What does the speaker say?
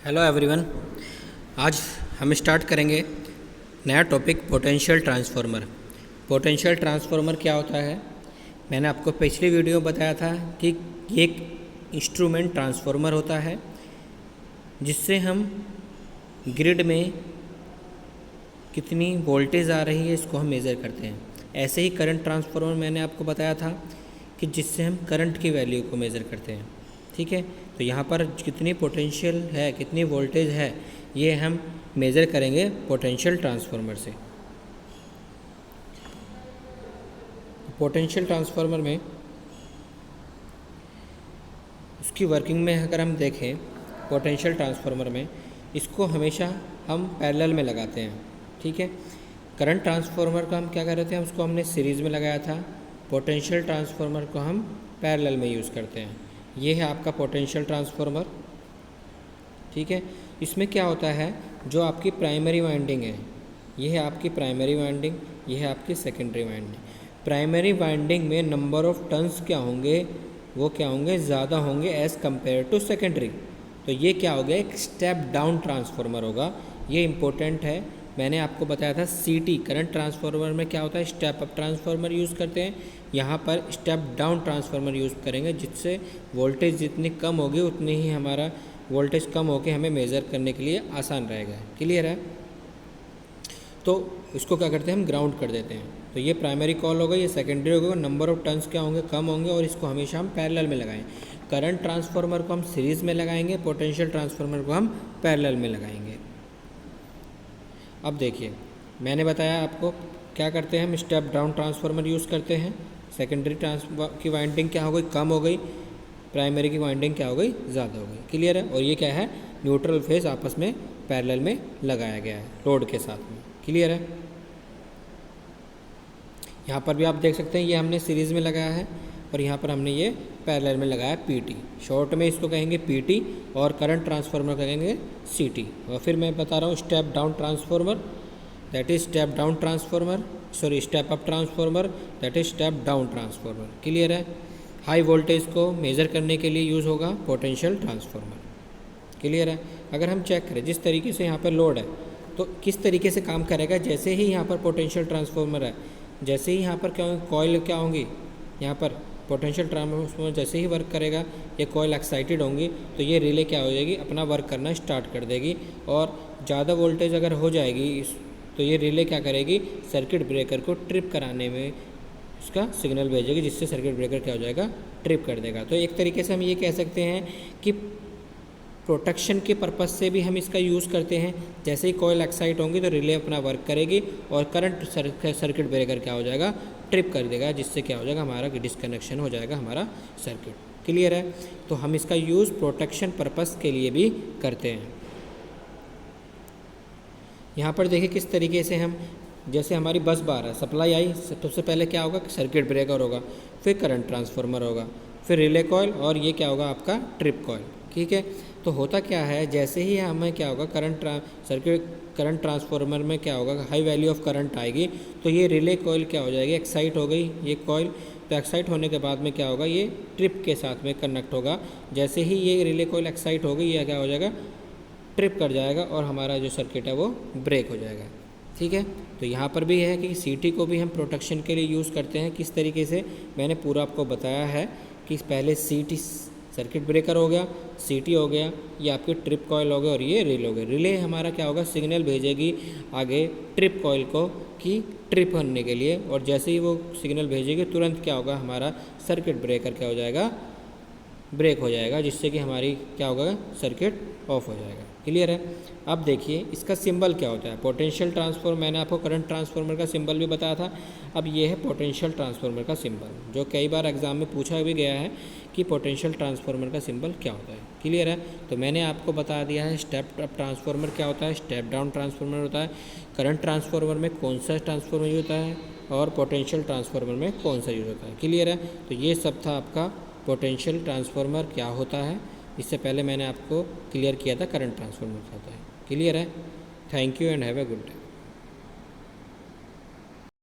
Hello everyone. आज हम start करेंगे नया topic potential transformer. Potential transformer क्या होता है? मैंने आपको पिछली वीडियो में बताया था कि एक इंस्ट्रूमेंट ट्रांसफार्मर होता है जिससे हम ग्रिड में कितनी वोल्टेज आ रही है इसको हम मेज़र करते हैं। ऐसे ही करंट ट्रांसफार्मर मैंने आपको बताया था कि जिससे हम करंट की वैल्यू को मेज़र करते हैं। ठीक है, तो यहाँ पर कितनी पोटेंशियल है, कितनी वोल्टेज है, ये हम मेज़र करेंगे पोटेंशियल ट्रांसफार्मर से। पोटेंशियल ट्रांसफार्मर में उसकी वर्किंग में अगर हम देखें, पोटेंशियल ट्रांसफार्मर में इसको हमेशा हम पैरेलल में लगाते हैं। ठीक है, करंट ट्रांसफार्मर का हम क्या कर रहे थे, उसको हमने सीरीज़ में लगाया था। पोटेंशियल ट्रांसफार्मर को हम पैरेलल में यूज़ करते हैं। ये है आपका पोटेंशियल ट्रांसफार्मर। ठीक है, इसमें क्या होता है, जो आपकी प्राइमरी वाइंडिंग है, ये है आपकी प्राइमरी वाइंडिंग, ये है आपकी सेकेंडरी वाइंडिंग। प्राइमरी वाइंडिंग में नंबर ऑफ टर्न्स क्या होंगे, वो क्या होंगे, ज़्यादा होंगे एज़ कम्पेयर टू सेकेंडरी। तो ये क्या हो गया, एक स्टेप डाउन ट्रांसफार्मर होगा। ये इम्पोर्टेंट है। मैंने आपको बताया था सीटी करंट ट्रांसफार्मर में क्या होता है, स्टेप अप ट्रांसफार्मर यूज़ करते हैं। यहाँ पर स्टेप डाउन ट्रांसफार्मर यूज़ करेंगे, जिससे वोल्टेज जितनी कम होगी उतनी ही हमारा वोल्टेज कम होकर हमें मेज़र करने के लिए आसान रहेगा। क्लियर है? तो इसको क्या करते हैं, हम ग्राउंड कर देते हैं। तो ये प्राइमरी कॉल होगा, ये सेकेंडरी होगा। नंबर ऑफ टर्न्स क्या होंगे, कम होंगे, और इसको हमेशा हम पैरेलल में लगाएं। करंट ट्रांसफार्मर को हम सीरीज़ में लगाएंगे, पोटेंशियल ट्रांसफार्मर को हम पैरेलल में लगाएंगे। अब देखिए, मैंने बताया आपको क्या करते हैं, हम स्टेप डाउन ट्रांसफार्मर यूज़ करते हैं। सेकेंडरी की वाइंडिंग क्या हो गई, कम हो गई। प्राइमरी की वाइंडिंग क्या हो गई, ज़्यादा हो गई। क्लियर है? और ये क्या है, न्यूट्रल फेज आपस में पैरेलल में लगाया गया है लोड के साथ में। क्लियर है? यहाँ पर भी आप देख सकते हैं, ये हमने सीरीज़ में लगाया है और यहाँ पर हमने ये पैरेलल में लगाया पीटी। शॉर्ट में इसको कहेंगे पीटी और करंट ट्रांसफार्मर कहेंगे सीटी। और फिर मैं बता रहा हूँ step down transformer, that is step down transformer, sorry step up transformer, that is step down transformer. Clear है? हाई वोल्टेज को मेज़र करने के लिए यूज़ होगा पोटेंशियल ट्रांसफार्मर। क्लियर है? अगर हम चेक करें जिस तरीके से यहाँ पर लोड है, तो किस तरीके से काम करेगा, जैसे ही यहाँ पर पोटेंशियल ट्रांसफार्मर है, जैसे ही यहाँ पर क्या होंगे, कॉइल क्या होंगी, यहाँ पर पोटेंशियल ट्रांसफार्मर जैसे ही वर्क करेगा, ये कॉइल एक्साइटेड होंगी, तो ये रिले क्या हो जाएगी, अपना वर्क करना स्टार्ट कर देगी। और ज़्यादा वोल्टेज अगर हो जाएगी तो ये रिले क्या करेगी, सर्किट ब्रेकर को ट्रिप कराने में उसका सिग्नल भेजेगी, जिससे सर्किट ब्रेकर क्या हो जाएगा, ट्रिप कर देगा। तो एक तरीके से हम ये कह सकते हैं कि प्रोटेक्शन के पर्पज़ से भी हम इसका यूज़ करते हैं। जैसे ही कॉइल एक्साइट होंगी तो रिले अपना वर्क करेगी और करंट सर्किट ब्रेकर क्या हो जाएगा, ट्रिप कर देगा, जिससे क्या हो जाएगा, हमारा डिस्कनेक्शन हो जाएगा हमारा सर्किट। क्लियर है? तो हम इसका यूज़ प्रोटेक्शन पर्पज़ के लिए भी करते हैं। यहाँ पर देखिए किस तरीके से हम, जैसे हमारी बस बार है, सप्लाई आई, सबसे पहले क्या होगा, सर्किट ब्रेकर होगा, फिर करंट ट्रांसफार्मर होगा, फिर रिले कॉइल, और ये क्या होगा आपका ट्रिप कॉइल। ठीक है, तो होता क्या है, जैसे ही हमें क्या होगा, करंट ट्रांसफार्मर में क्या होगा, हाई वैल्यू ऑफ करंट आएगी, तो ये रिले कॉइल क्या हो जाएगी, एक्साइट हो गई ये कॉइल। तो एक्साइट होने के बाद में क्या होगा, ये ट्रिप के साथ में कनेक्ट होगा। जैसे ही ये रिले कॉइल एक्साइट हो गई, ये क्या हो जाएगा, ट्रिप कर जाएगा और हमारा जो सर्किट है वो ब्रेक हो जाएगा। ठीक है, तो यहाँ पर भी है कि सीटी को भी हम प्रोटेक्शन के लिए यूज़ करते हैं। किस तरीके से, मैंने पूरा आपको बताया है कि पहले सीटी सर्किट ब्रेकर हो गया, सीटी हो गया, ये आपके ट्रिप कॉइल हो गए, और ये रिले हो गए। रिले हमारा क्या होगा, सिग्नल भेजेगी आगे ट्रिप कॉइल को कि ट्रिप होने के लिए, और जैसे ही वो सिग्नल भेजेगी तुरंत क्या होगा, हमारा सर्किट ब्रेकर क्या हो जाएगा, ब्रेक हो जाएगा, जिससे कि हमारी क्या होगा, सर्किट ऑफ हो जाएगा। क्लियर है? अब देखिए इसका सिंबल क्या होता है, पोटेंशियल ट्रांसफार्मर, मैंने आपको करंट ट्रांसफार्मर का सिंबल भी बताया था। अब ये है पोटेंशियल ट्रांसफार्मर का सिंबल, जो कई बार एग्जाम में पूछा भी गया है कि पोटेंशियल ट्रांसफार्मर का सिंबल क्या होता है। क्लियर है? तो मैंने आपको बता दिया है स्टेप अप ट्रांसफार्मर क्या होता है, स्टेप डाउन ट्रांसफार्मर होता है, करंट ट्रांसफार्मर में कौन सा ट्रांसफार्मर यूज होता है, और पोटेंशियल ट्रांसफार्मर में कौन सा यूज होता है। क्लियर है? तो ये सब था आपका पोटेंशियल ट्रांसफार्मर क्या होता है। इससे पहले मैंने आपको क्लियर किया था करंट ट्रांसफार्मर क्या होता है। क्लियर है? Thank you and have a good day.